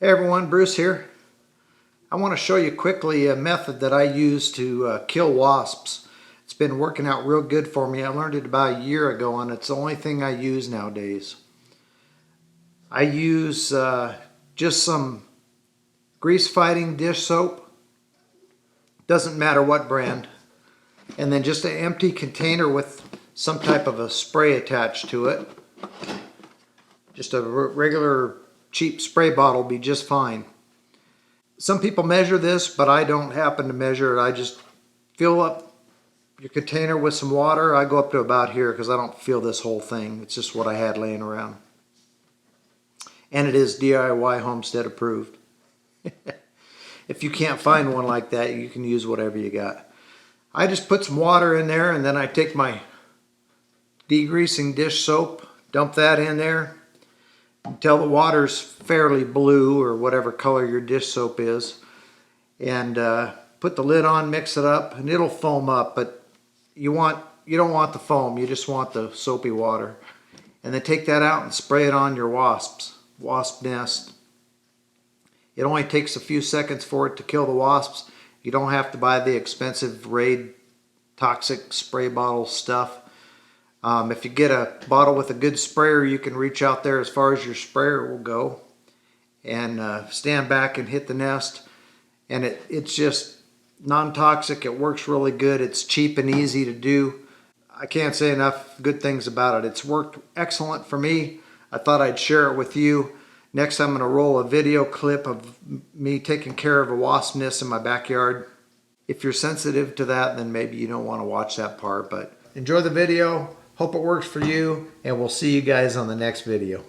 Hey everyone, Bruce here. I want to show you quickly a method that I use to kill wasps. It's been working out real good for me. I learned it about a year ago and it's the only thing I use nowadays. I use just some grease fighting dish soap. Doesn't matter what brand. And then just an empty container with some type of a spray attached to it. Just a regular cheap spray bottle will be just fine. Some people measure this, but I don't happen to measure it. I just fill up your container with some water. I go up to about here because I don't fill this whole thing. It's just what I had laying around. And it is DIY Homestead approved. If you can't find one like that, you can use whatever you got. I just put some water in there and then I take my degreasing dish soap, dump that in there until the water's fairly blue or whatever color your dish soap is, and put the lid on, mix it up, and it'll foam up, but you don't want the foam, you just want the soapy water. And then take that out and spray it on your wasp nest. It only takes a few seconds for it to kill the wasps. You don't have to buy the expensive Raid toxic spray bottle stuff. If you get a bottle with a good sprayer, you can reach out there as far as your sprayer will go and stand back and hit the nest. And it's just non-toxic. It works really good. It's cheap and easy to do. I can't say enough good things about it. It's worked excellent for me. I thought I'd share it with you. Next, I'm going to roll a video clip of me taking care of a wasp nest in my backyard. If you're sensitive to that, then maybe you don't want to watch that part. But enjoy the video. Hope it works for you, and we'll see you guys on the next video.